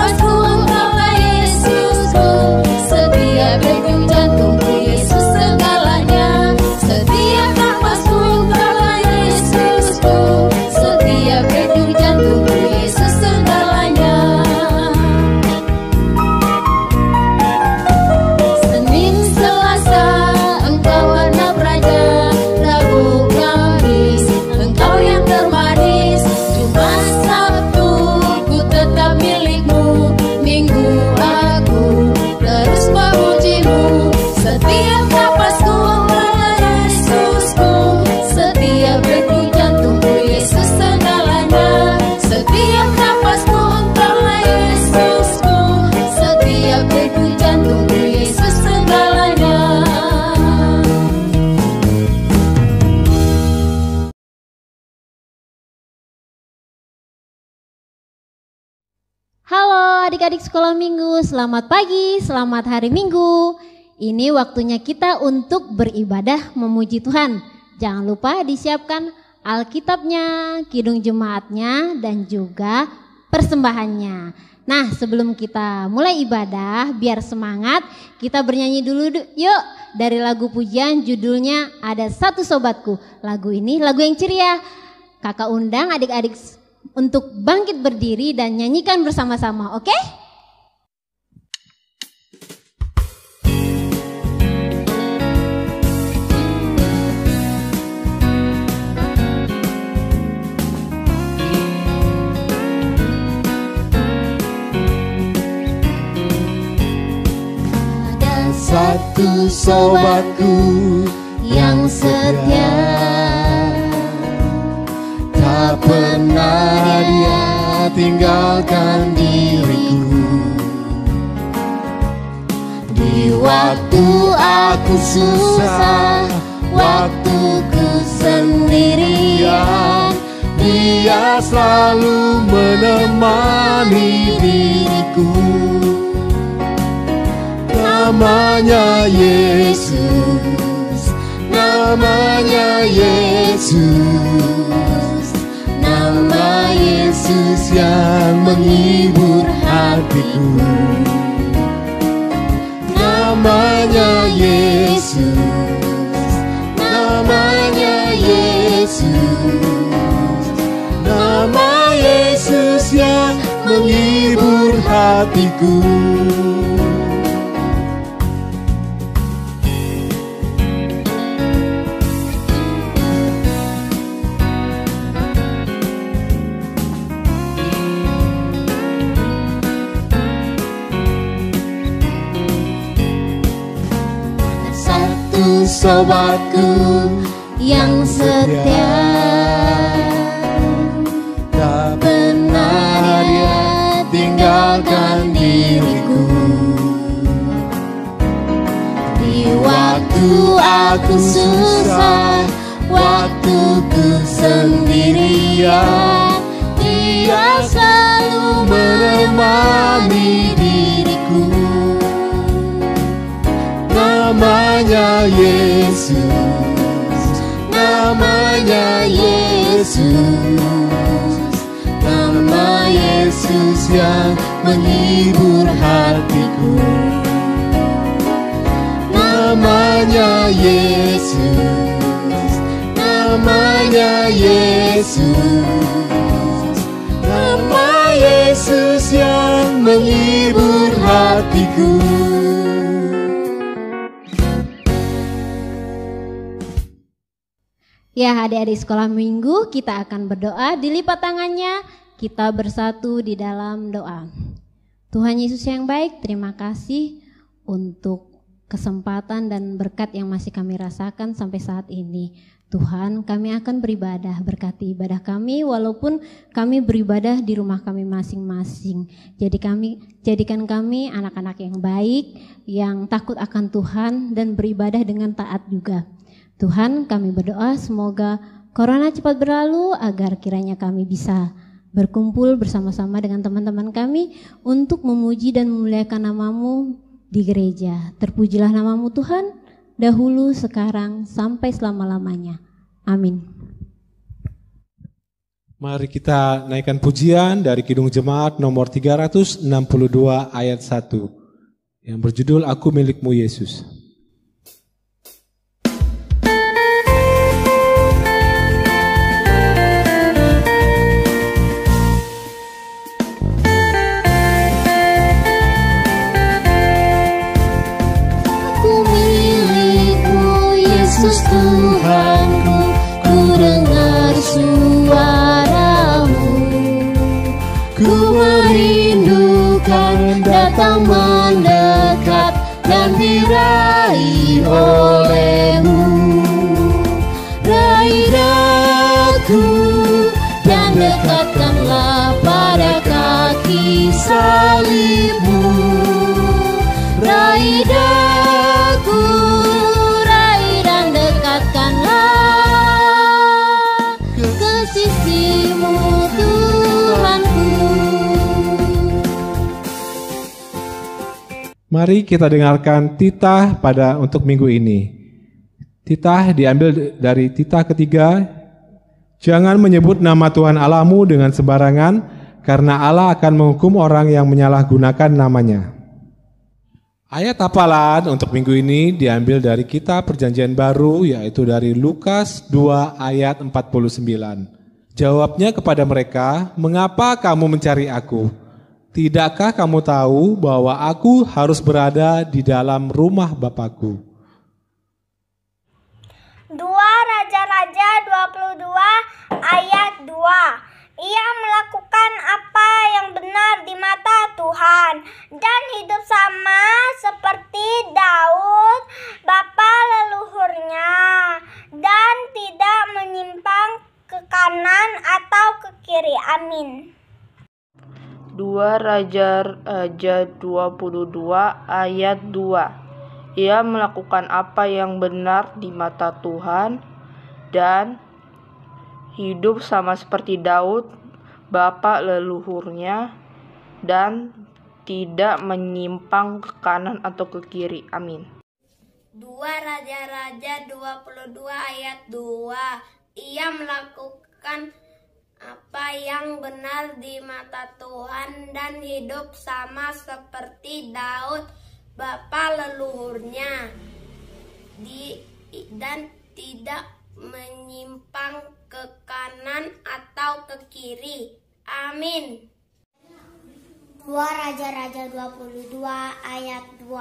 napasku engkaulah Yesusku, setiap degup jantungku Yesus segalanya. Setiap napasku engkaulah Yesusku, setiap degup jantungku Yesus segalanya. Senin, Selasa, engkau genap raja. Rabu, Kamis, engkau yang termanis. Jumat, Sabtu, ku tetap milikmu. Minggu, aku terus memujimu. Setiap napasku engkaulah Yesusku, setiap degup jantungku Yesus segalanya. Setiap napasku engkaulah Yesusku, setiap degup jantungku Yesus segalanya. Halo adik-adik sekolah minggu, selamat pagi, selamat hari minggu. Ini waktunya kita untuk beribadah memuji Tuhan. Jangan lupa disiapkan Alkitabnya, kidung jemaatnya, dan juga persembahannya. Nah, sebelum kita mulai ibadah, biar semangat, kita bernyanyi dulu yuk. Dari lagu pujian judulnya Ada Satu Sobatku. Lagu ini lagu yang ceria. Kakak undang adik-adik untuk bangkit berdiri dan nyanyikan bersama-sama, oke? Ada satu sobatku yang setia, tak pernah dia tinggalkan diriku. Di waktu aku susah, waktuku sendirian, dia selalu menemani diriku. Namanya Yesus, namanya Yesus, nama Yesus yang menghibur hatiku. Namanya Yesus, namanya Yesus, nama Yesus yang menghibur hatiku. Sobatku yang setia, tak pernah dia tinggalkan diriku. Di waktu aku susah, waktuku sendirian, dia selalu menemani diriku. Namanya Yesus, namanya Yesus, nama Yesus yang menghibur hatiku. Namanya Yesus, namanya Yesus, nama Yesus yang menghibur hatiku. Ya, adik-adik sekolah minggu, kita akan berdoa, dilipat tangannya, kita bersatu di dalam doa. Tuhan Yesus yang baik, terima kasih untuk kesempatan dan berkat yang masih kami rasakan sampai saat ini. Tuhan, kami akan beribadah, berkati ibadah kami walaupun kami beribadah di rumah kami masing-masing. Jadikan kami anak-anak yang baik, yang takut akan Tuhan dan beribadah dengan taat juga. Tuhan, kami berdoa semoga corona cepat berlalu agar kiranya kami bisa berkumpul bersama-sama dengan teman-teman kami untuk memuji dan memuliakan nama-Mu di gereja. Terpujilah nama-Mu Tuhan, dahulu, sekarang, sampai selama-lamanya. Amin. Mari kita naikkan pujian dari Kidung Jemaat nomor 362 ayat 1 yang berjudul Aku Milikmu Yesus. Yesus Tuhanku, ku dengar suaramu, ku merindukan datang mendekat dan diraih olehmu. Raih daku dan dekatkanlah pada kaki salibmu. Raih daku ke sisimu Tuhanku. Mari kita dengarkan titah untuk minggu ini. Titah diambil dari titah ketiga. Jangan menyebut nama Tuhan Allahmu dengan sembarangan, karena Allah akan menghukum orang yang menyalahgunakan namanya. Ayat hafalan untuk minggu ini diambil dari Kitab Perjanjian Baru, yaitu dari Lukas 2 ayat 49. Jawabnya kepada mereka, "Mengapa kamu mencari aku? Tidakkah kamu tahu bahwa aku harus berada di dalam rumah Bapakku?" 2 Raja-Raja 22 ayat 2. Ia melakukan apa yang benar di mata Tuhan dan hidup sama seperti Daud, bapa leluhurnya, dan tidak menyimpang ke kanan atau ke kiri. Amin. 2 Raja-Raja 22 ayat 2. Ia melakukan apa yang benar di mata Tuhan dan hidup sama seperti Daud, bapa leluhurnya, dan tidak menyimpang ke kanan atau ke kiri. Amin. 2 Raja-Raja 22 ayat 2. Ia melakukan apa yang benar di mata Tuhan dan hidup sama seperti Daud, bapa leluhurnya, dan tidak menyimpang ke kanan atau ke kiri. Amin. 2 Raja-Raja 22 ayat 2.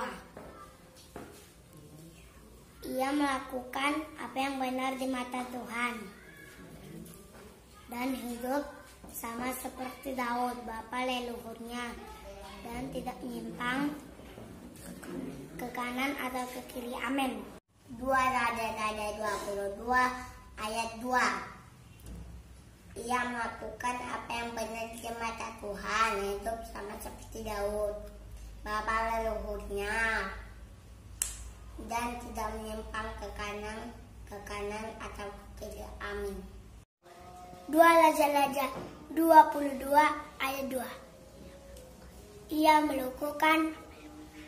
Ia melakukan apa yang benar di mata Tuhan dan hidup sama seperti Daud, bapa leluhurnya, dan tidak menyimpang ke kanan atau ke kiri. Amin. 2 Raja-Raja 22 ayat 2. Ia melakukan apa yang benar di mata Tuhan, hidup sama seperti Daud, bapa leluhurnya, dan tidak menyimpang ke kanan atau ke kiri. Amin. 2 Raja-Raja 22 ayat 2. Ia melakukan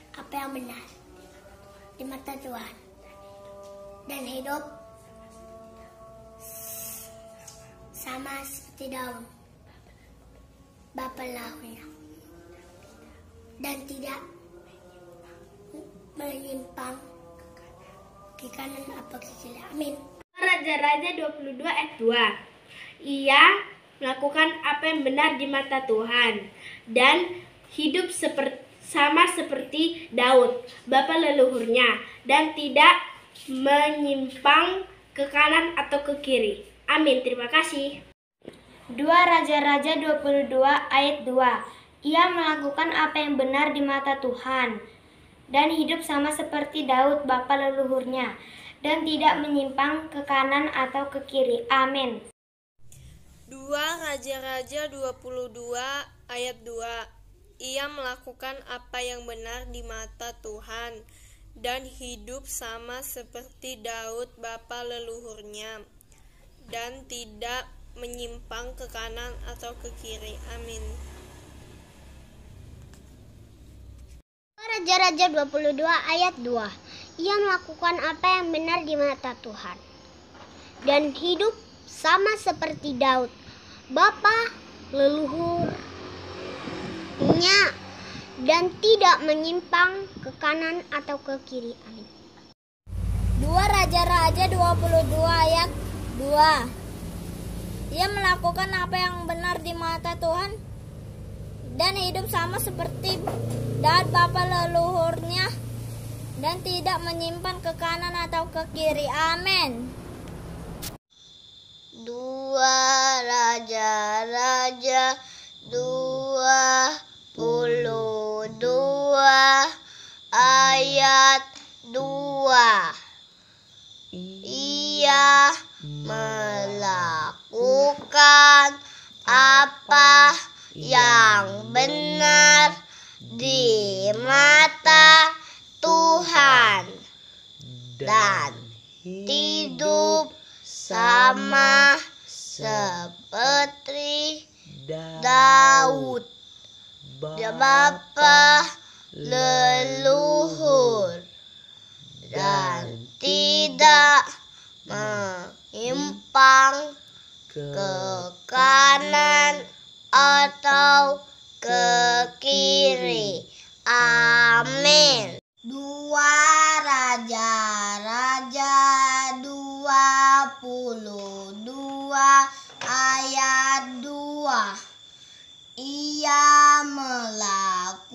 apa yang benar di mata Tuhan dan hidup sama seperti Daud, bapa leluhurnya, dan tidak menyimpang ke kanan atau ke kiri. Amin. Raja-Raja 22 ayat 2. Ia melakukan apa yang benar di mata Tuhan dan hidup sama seperti Daud, bapa leluhurnya, dan tidak menyimpang ke kanan atau ke kiri. Amin. Terima kasih. 2 Raja-Raja 22 ayat 2. Ia melakukan apa yang benar di mata Tuhan dan hidup sama seperti Daud, bapa leluhurnya, dan tidak menyimpang ke kanan atau ke kiri. Amin. 2 Raja-Raja 22 ayat 2. Ia melakukan apa yang benar di mata Tuhan dan hidup sama seperti Daud, bapa leluhurnya, dan tidak menyimpang ke kanan atau ke kiri. Amin. Raja-Raja 22 ayat 2. Ia melakukan apa yang benar di mata Tuhan dan hidup sama seperti Daud, bapa leluhurnya dan tidak menyimpang ke kanan atau ke kiri. Amin. 2 Raja-Raja 22 ayat 2. Ia melakukan apa yang benar di mata Tuhan dan hidup sama seperti Daud bapa leluhurnya dan tidak menyimpan ke kanan atau ke kiri. Amin. 2 Raja-Raja 22 ayat 2. Ia melakukan apa yang benar di mata Tuhan dan hidup sama seperti Daud bapa leluhur dan tidak menyimpang ke kanan atau ke kiri. Amin. 2 Raja-Raja 22 ayat 2. Ia melakukan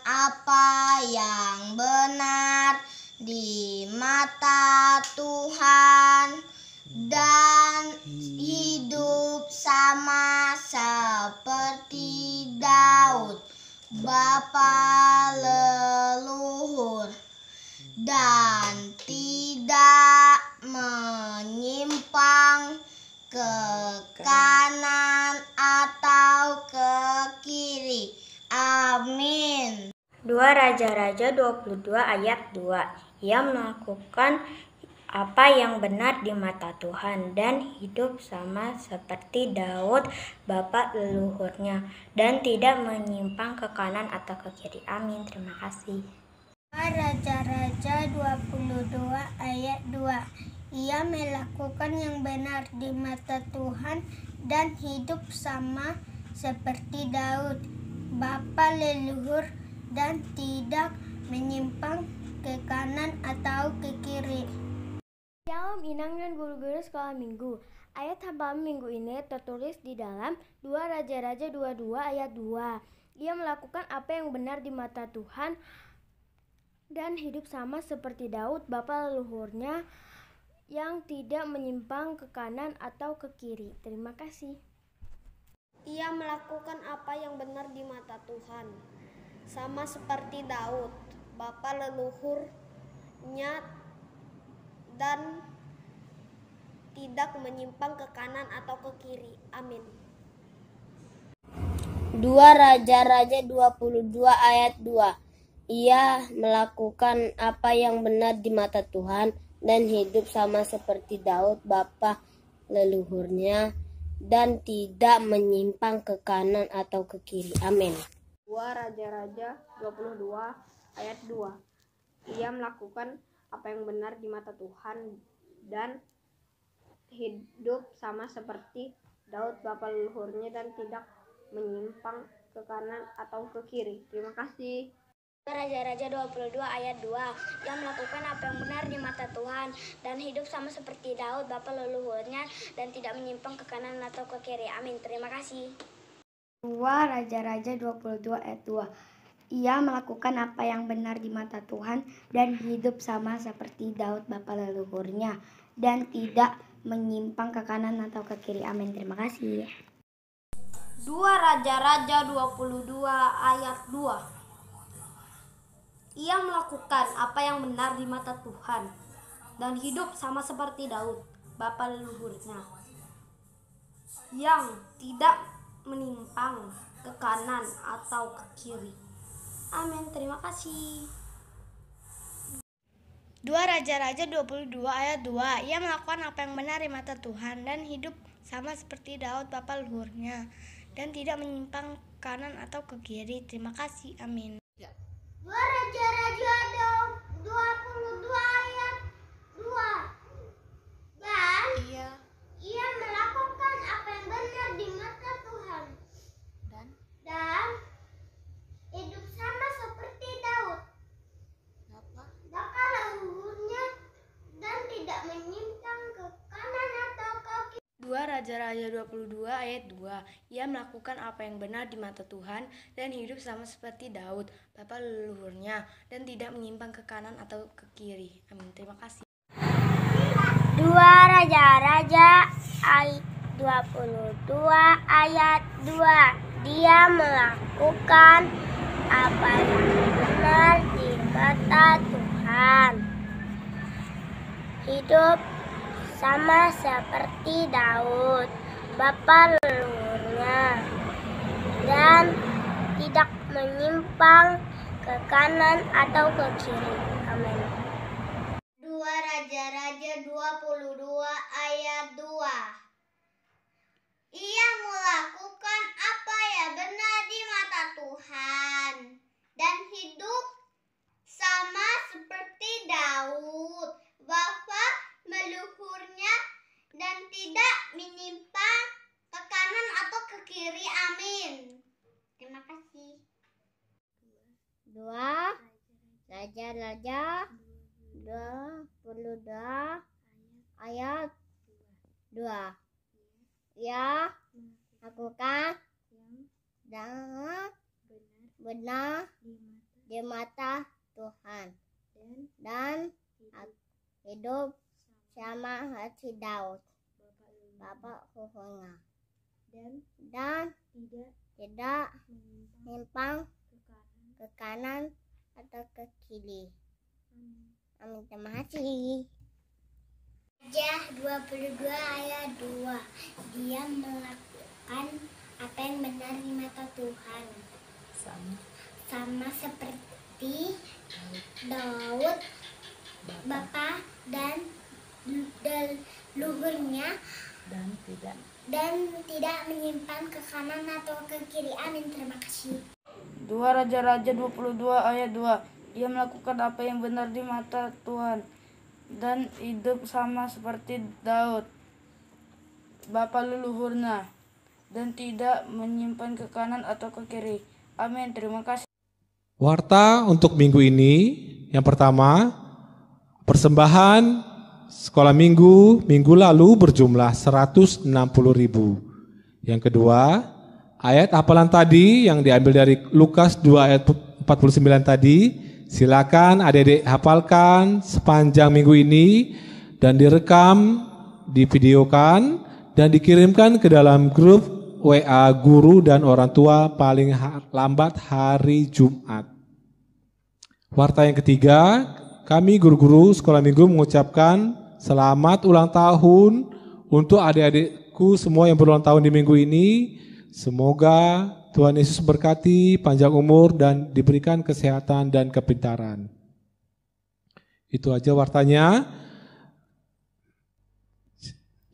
apa yang benar di mata Tuhan dan hidup sama seperti Daud bapa leluhur dan tidak menyimpang ke kanan atau ke kiri. Amin. 2 Raja-Raja 22 ayat 2. Ia melakukan apa yang benar di mata Tuhan dan hidup sama seperti Daud bapa leluhurnya dan tidak menyimpang ke kanan atau ke kiri. Amin. Terima kasih. 2 Raja-Raja 22 ayat 2. Ia melakukan yang benar di mata Tuhan dan hidup sama seperti Daud bapa leluhur dan tidak menyimpang ke kanan atau ke kiri. Shalom Inang dan guru-guru sekolah minggu. Ayat hafalan minggu ini tertulis di dalam 2 Raja-Raja 22 ayat 2. Ia melakukan apa yang benar di mata Tuhan dan hidup sama seperti Daud bapa leluhurnya yang tidak menyimpang ke kanan atau ke kiri. Terima kasih. Ia melakukan apa yang benar di mata Tuhan, sama seperti Daud, bapa leluhurnya, dan tidak menyimpang ke kanan atau ke kiri. Amin. 2 Raja-Raja 22 ayat 2. Ia melakukan apa yang benar di mata Tuhan dan hidup sama seperti Daud bapa leluhurnya dan tidak menyimpang ke kanan atau ke kiri. Amin. 2 Raja-Raja 22 ayat 2. Ia melakukan apa yang benar di mata Tuhan dan hidup sama seperti Daud bapa leluhurnya dan tidak menyimpang ke kanan atau ke kiri. Terima kasih. Raja-Raja 22 ayat 2. Ia melakukan apa yang benar di mata Tuhan dan hidup sama seperti Daud bapa leluhurnya dan tidak menyimpang ke kanan atau ke kiri. Amin. Terima kasih. 2 Raja-Raja 22 ayat 2. Ia melakukan apa yang benar di mata Tuhan dan hidup sama seperti Daud bapa leluhurnya dan tidak menyimpang ke kanan atau ke kiri. Amin. Terima kasih. 2 Raja-Raja 22 ayat 2. Ia melakukan apa yang benar di mata Tuhan dan hidup sama seperti Daud bapa leluhurnya yang tidak menyimpang ke kanan atau ke kiri. Amin. Terima kasih. 2 Raja-Raja 22 ayat 2. Ia melakukan apa yang benar di mata Tuhan dan hidup sama seperti Daud bapa leluhurnya dan tidak menyimpang kanan atau ke kiri. Terima kasih. Amin. 2 Raja-Raja 22 ayat 2. Dan ia melakukan apa yang benar dan hidup sama seperti Daud. Bapa leluhurnya dan tidak menyimpang ke kanan atau ke kiri. 2 Raja-Raja 22 ayat 2. Ia melakukan apa yang benar di mata Tuhan dan hidup sama seperti Daud, bapa leluhurnya, dan tidak menyimpang ke kanan atau ke kiri. Amin. Terima kasih. 2 Raja-Raja ayat 22 ayat 2. Dia melakukan apa yang benar di mata Tuhan. Hidup sama seperti Daud, bapa leluhurnya, dan tidak menyimpang ke kanan atau ke kiri. Amin. 2 Raja-Raja 22 ayat 2. Ia melakukan apa yang benar di mata Tuhan dan hidup sama seperti Daud, bapa leluhurnya, dan tidak menyimpang ke kanan atau ke kiri. Amin. Terima kasih. 2 Raja-Raja 22 ayat 2. Ia lakukan dan benar di mata Tuhan dan hidup sama seperti Daud, bapa leluhurnya, dan tidak menyimpang ke kanan atau ke kiri. Amin. Terima kasih. Raja 22 ayat 2. Dia melakukan apa yang benar di mata Tuhan, sama seperti Daud, bapa dan leluhurnya, dan tidak menyimpang ke kanan atau ke kiri. Amin. Terima kasih. 2 Raja-Raja 22 ayat 2. Ia melakukan apa yang benar di mata Tuhan dan hidup sama seperti Daud, bapa leluhurnya, dan tidak menyimpan ke kanan atau ke kiri. Amin. Terima kasih. Warta untuk minggu ini, yang pertama, persembahan sekolah minggu lalu berjumlah 160.000. Yang kedua, ayat hafalan tadi yang diambil dari Lukas 2 ayat 49 tadi, silakan adik-adik hafalkan sepanjang minggu ini dan direkam, divideokan dan dikirimkan ke dalam grup WA guru dan orang tua paling lambat hari Jumat. Warta yang ketiga, kami guru-guru sekolah minggu mengucapkan selamat ulang tahun untuk adik-adikku semua yang berulang tahun di minggu ini. Semoga Tuhan Yesus berkati panjang umur dan diberikan kesehatan dan kepintaran. Itu aja wartanya.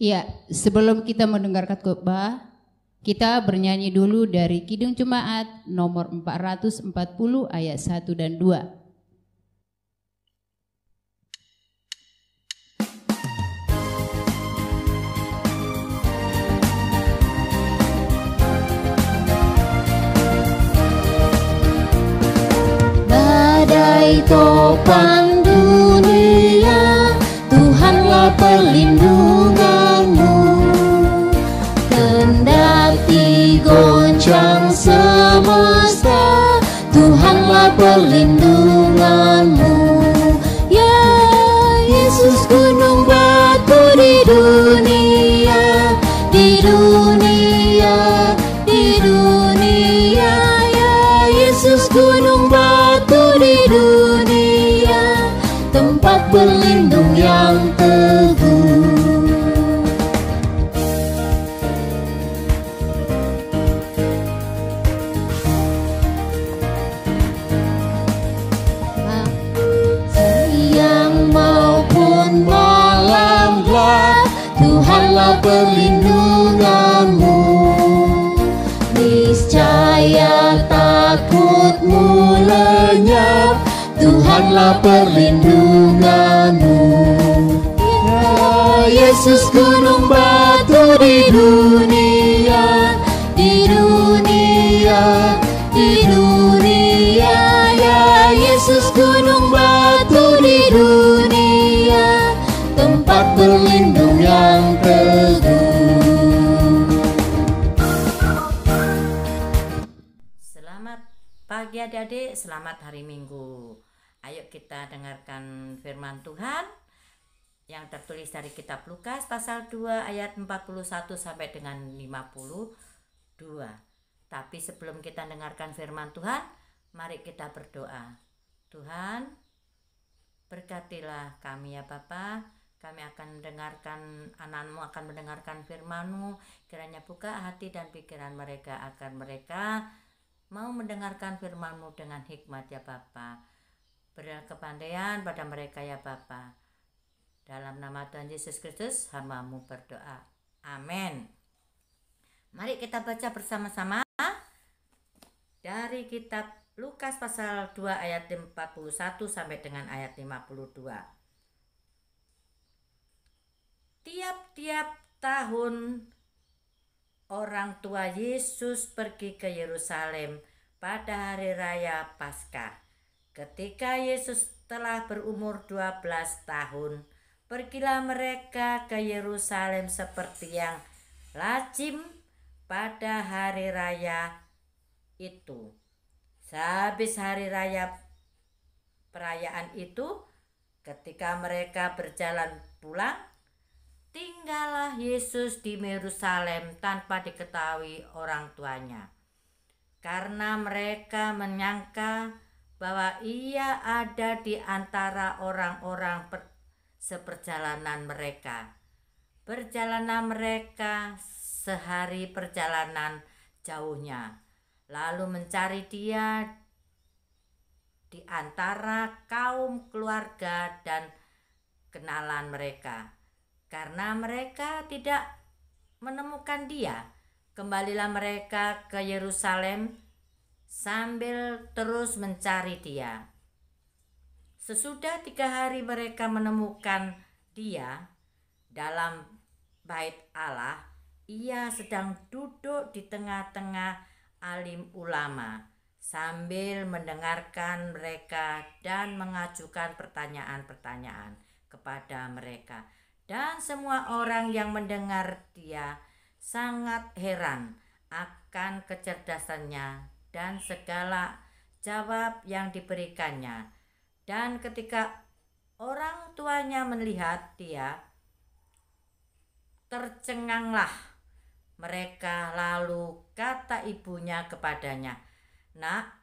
Ya, sebelum kita mendengarkan khotbah, kita bernyanyi dulu dari Kidung Jemaat nomor 440 ayat 1 dan 2. Badai topang dunia, Tuhanlah perlindunganmu. Kendati goncang semesta, Tuhanlah perlindunganmu. Ya Yesus gunung batu di dunia, di dunia, di dunia. Ya Yesus gunung batu di dunia, tempat berlindung yang teguh. Siang maupun malam gelap, Tuhanlah perlindunganmu. Niscaya takutmu lenyap, Tuhanlah perlindunganmu. Ya Yesus gunung batu di dunia, di dunia, adik-adik, selamat hari Minggu. Ayo kita dengarkan firman Tuhan yang tertulis dari kitab Lukas pasal 2 ayat 41 sampai dengan 52. Tapi sebelum kita dengarkan firman Tuhan, mari kita berdoa. Tuhan, berkatilah kami ya Bapa. Kami akan mendengarkan, anak-Mu akan mendengarkan firman-Mu. Kiranya buka hati dan pikiran mereka agar mereka mau mendengarkan firman-Mu dengan hikmat ya Bapa. Berilah kepandaian pada mereka ya Bapa. Dalam nama Tuhan Yesus Kristus, hamba-Mu berdoa. Amin. Mari kita baca bersama-sama dari kitab Lukas pasal 2 ayat 41 sampai dengan ayat 52. Tiap-tiap tahun orang tua Yesus pergi ke Yerusalem pada hari raya Paskah. Ketika Yesus telah berumur 12 tahun, pergilah mereka ke Yerusalem seperti yang lazim pada hari raya itu. Sehabis hari raya perayaan itu, ketika mereka berjalan pulang, tinggallah Yesus di Yerusalem tanpa diketahui orang tuanya. Karena mereka menyangka bahwa ia ada di antara orang-orang seperjalanan mereka. Perjalanan mereka sehari perjalanan jauhnya, lalu mencari dia di antara kaum keluarga dan kenalan mereka. Karena mereka tidak menemukan dia, kembalilah mereka ke Yerusalem sambil terus mencari dia. Sesudah 3 hari mereka menemukan dia dalam bait Allah. Ia sedang duduk di tengah-tengah alim ulama sambil mendengarkan mereka dan mengajukan pertanyaan-pertanyaan kepada mereka. Dan semua orang yang mendengar dia sangat heran akan kecerdasannya dan segala jawab yang diberikannya. Dan ketika orang tuanya melihat dia, tercenganglah mereka. Lalu kata ibunya kepadanya, "Nak,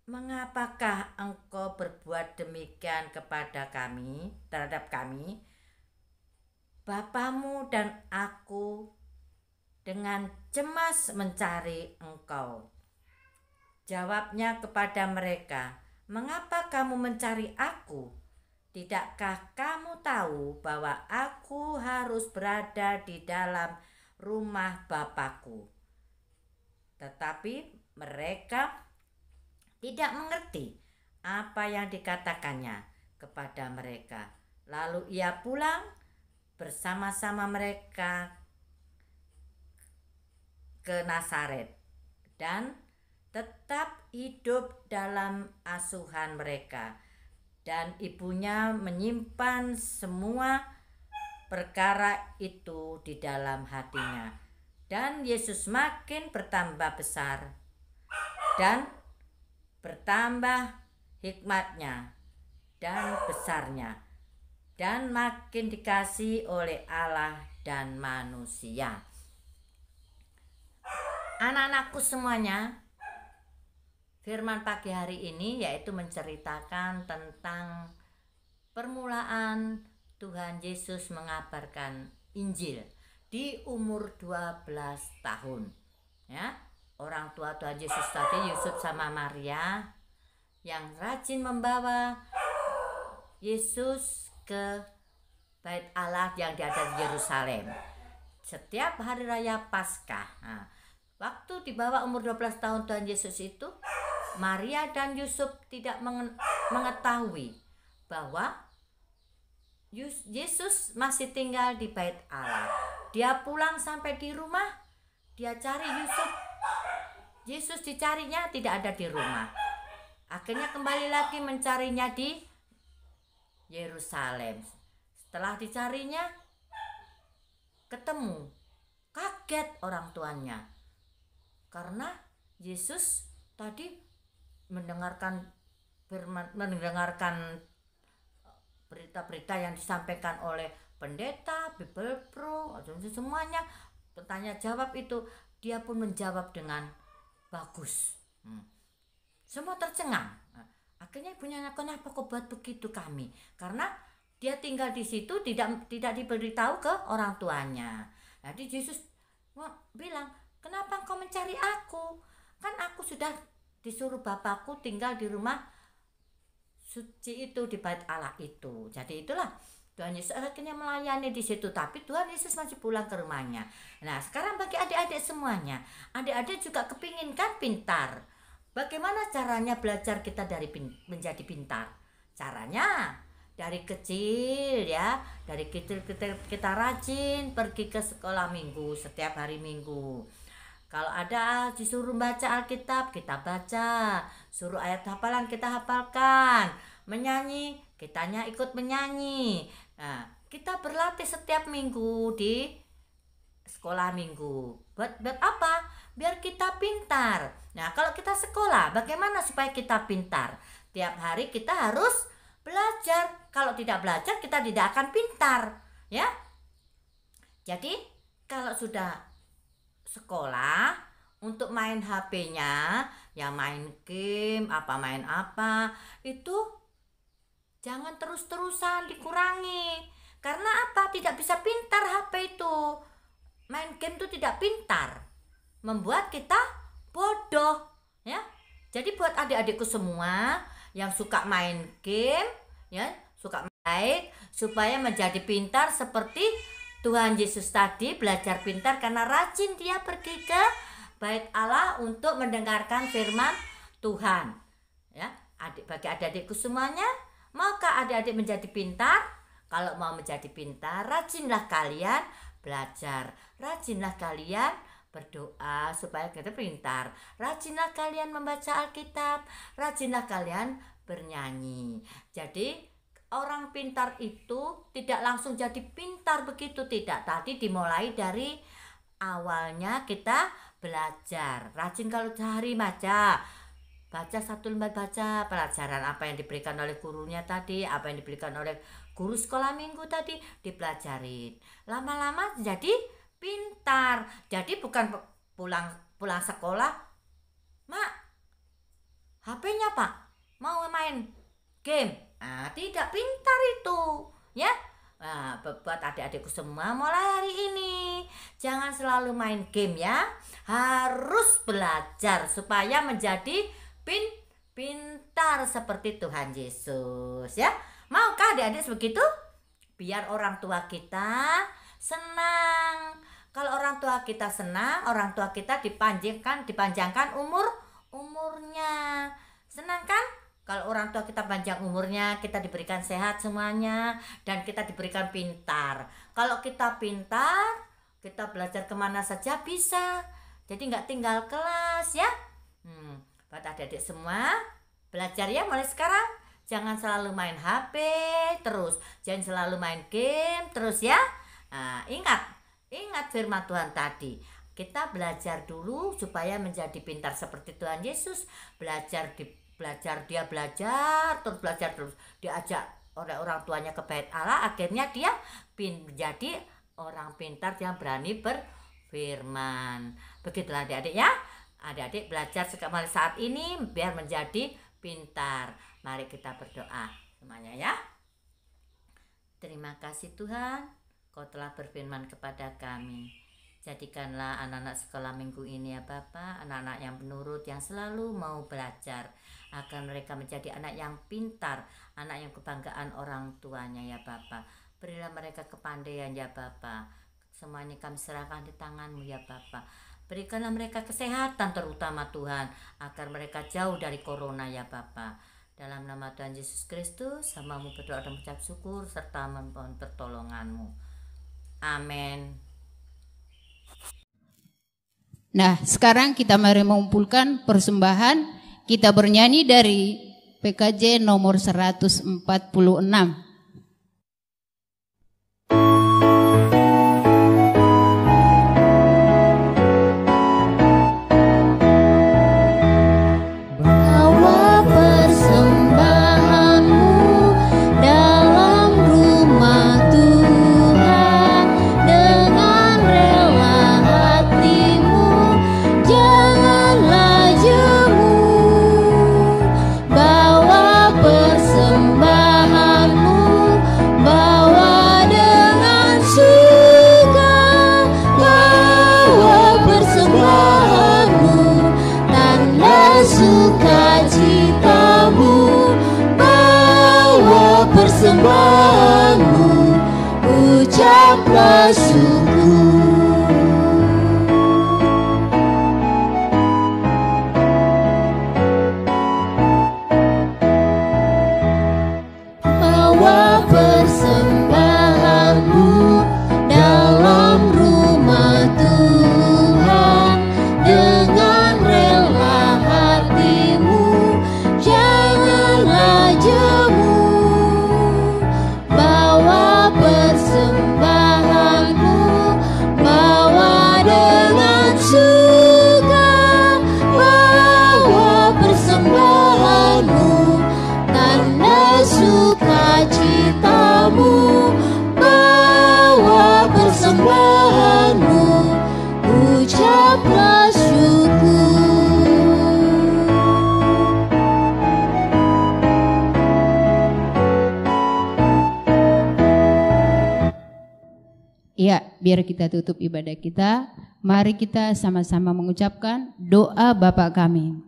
mengapakah engkau berbuat demikian terhadap kami? Bapamu dan aku dengan cemas mencari engkau." Jawabnya kepada mereka, "Mengapa kamu mencari aku? Tidakkah kamu tahu bahwa aku harus berada di dalam rumah Bapakku?" Tetapi mereka tidak mengerti apa yang dikatakannya kepada mereka. Lalu ia pulang bersama-sama mereka ke Nazaret dan tetap hidup dalam asuhan mereka. Dan ibunya menyimpan semua perkara itu di dalam hatinya. Dan Yesus makin bertambah besar dan bertambah hikmatnya dan besarnya, dan makin dikasihi oleh Allah dan manusia. Anak-anakku semuanya, firman pagi hari ini yaitu menceritakan tentang permulaan Tuhan Yesus mengabarkan Injil di umur 12 tahun. Ya, orang tua Tuhan Yesus tadi, Yusuf sama Maria, yang rajin membawa Yesus ke bait Allah yang ada di Yerusalem setiap hari raya Paskah. Nah, waktu di bawah umur 12 tahun Tuhan Yesus itu, Maria dan Yusuf tidak mengetahui bahwa Yesus masih tinggal di bait Allah. Dia pulang sampai di rumah, dia cari Yusuf. Yesus dicarinya tidak ada di rumah. Akhirnya kembali lagi mencarinya di Yerusalem. Setelah dicarinya, ketemu. Kaget orang tuanya. Karena Yesus tadi mendengarkan firman, mendengarkan berita-berita yang disampaikan oleh pendeta, Bible Pro, semuanya bertanya jawab itu, dia pun menjawab dengan bagus. Semua tercengang. Akhirnya ibunya, kenapa kok buat begitu kami? Karena dia tinggal di situ tidak diberitahu ke orang tuanya. Jadi Yesus bilang, kenapa engkau mencari aku? Kan aku sudah disuruh Bapakku tinggal di rumah suci itu, di bait Allah itu. Jadi itulah Tuhan Yesus akhirnya melayani di situ, tapi Tuhan Yesus masih pulang ke rumahnya. Nah, sekarang bagi adik-adik semuanya, adik-adik juga kepingin kan pintar. Bagaimana caranya belajar kita dari menjadi pintar? Caranya dari kecil ya, dari kecil kita rajin pergi ke sekolah minggu setiap hari Minggu. Kalau ada disuruh baca Alkitab, kita baca. Suruh ayat hafalan, kita hafalkan. Menyanyi, kitanya ikut menyanyi. Nah, kita berlatih setiap minggu di sekolah minggu. Buat apa? Biar kita pintar. Nah, kalau kita sekolah, bagaimana supaya kita pintar? Tiap hari kita harus belajar. Kalau tidak belajar, kita tidak akan pintar. Ya. Jadi, kalau sudah sekolah, untuk main HP-nya, ya main game, main apa, itu jangan terus-terusan, dikurangi. Karena apa? Tidak bisa pintar HP itu. Main game itu tidak pintar, membuat kita bodoh, ya. Jadi buat adik-adikku semua yang suka main game, ya, suka baik, supaya menjadi pintar seperti Tuhan Yesus tadi, belajar pintar karena rajin dia pergi ke bait Allah untuk mendengarkan firman Tuhan. Ya, bagi adik-adikku semuanya, maukah adik-adik menjadi pintar? Kalau mau menjadi pintar, rajinlah kalian belajar, rajinlah kalian berdoa supaya kita pintar, rajinlah kalian membaca Alkitab, rajinlah kalian bernyanyi. Jadi orang pintar itu tidak langsung jadi pintar begitu, tidak. Tadi dimulai dari awalnya kita belajar. Rajin kalau sehari baca satu lembar, baca pelajaran apa yang diberikan oleh gurunya tadi, apa yang diberikan oleh guru sekolah minggu tadi, dipelajarin. Lama-lama jadi pintar. Jadi bukan pulang sekolah, Mak, HP-nya Pak, mau main game. Nah, tidak pintar itu, ya. Nah, buat adik-adikku semua, mulai hari ini jangan selalu main game ya. Harus belajar supaya menjadi pintar seperti Tuhan Yesus, ya. Maukah adik-adik begitu? Biar orang tua kita senang. Kalau orang tua kita senang, orang tua kita dipanjangkan umurnya. Senang kan? Kalau orang tua kita panjang umurnya, kita diberikan sehat semuanya, dan kita diberikan pintar. Kalau kita pintar, kita belajar kemana saja bisa. Jadi nggak tinggal kelas ya. Buat adik-adik semua, belajar ya mulai sekarang. Jangan selalu main HP terus, jangan selalu main game terus ya. Nah, ingat firman Tuhan tadi. Kita belajar dulu supaya menjadi pintar seperti Tuhan Yesus. Dia belajar terus, diajak oleh orang tuanya ke bait Allah, akhirnya dia menjadi orang pintar yang berani berfirman. Begitulah adik-adik ya. Adik-adik belajar mulai saat ini biar menjadi pintar. Mari kita berdoa semuanya ya. Terima kasih Tuhan, Kau telah berfirman kepada kami. Jadikanlah anak-anak sekolah minggu ini ya Bapa, anak-anak yang penurut, yang selalu mau belajar, agar mereka menjadi anak yang pintar, anak yang kebanggaan orang tuanya ya Bapa. Berilah mereka kepandaian ya Bapa. Semuanya kami serahkan di tangan-Mu ya Bapa. Berikanlah mereka kesehatan terutama Tuhan, agar mereka jauh dari corona ya Bapa. Dalam nama Tuhan Yesus Kristus, hamba-Mu berdoa dan mengucap syukur serta memohon pertolongan-Mu. Amin. Nah, sekarang kita mari mengumpulkan persembahan. Kita bernyanyi dari PKJ nomor 146. Bawa ucaplah syukur. Bawa persembahanmu dalam rumah Tuhan dengan rela hatimu, janganlah jemu. Bawa persembahanmu, bawa dengan suka. Bawa persembahanmu, tanda sukacitamu. Bawa persembahanmu, ucaplah syukur. Ya, biar kita tutup ibadah kita, mari kita sama-sama mengucapkan doa Bapa kami.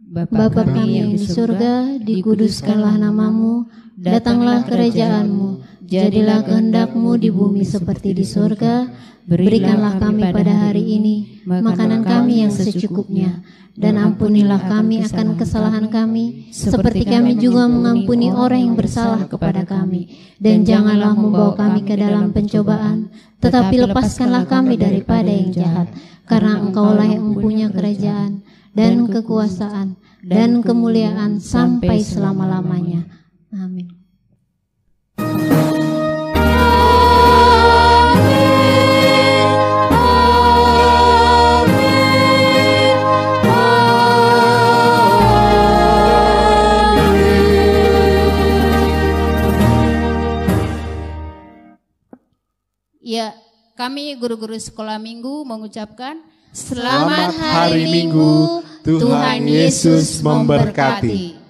Bapa kami yang di surga, dikuduskanlah namamu, datanglah kerajaanmu, jadilah kehendak-Mu di bumi seperti di surga. Berikanlah kami pada hari ini makanan kami yang secukupnya, dan ampunilah kami akan kesalahan kami, seperti kami juga mengampuni orang yang bersalah kepada kami. Dan janganlah membawa kami ke dalam pencobaan, tetapi lepaskanlah kami daripada yang jahat, karena Engkaulah yang mempunyai kerajaan dan kekuasaan dan kemuliaan sampai selama-lamanya. Amin. Ya, kami guru-guru sekolah minggu mengucapkan Selamat hari Minggu, Tuhan Yesus memberkati.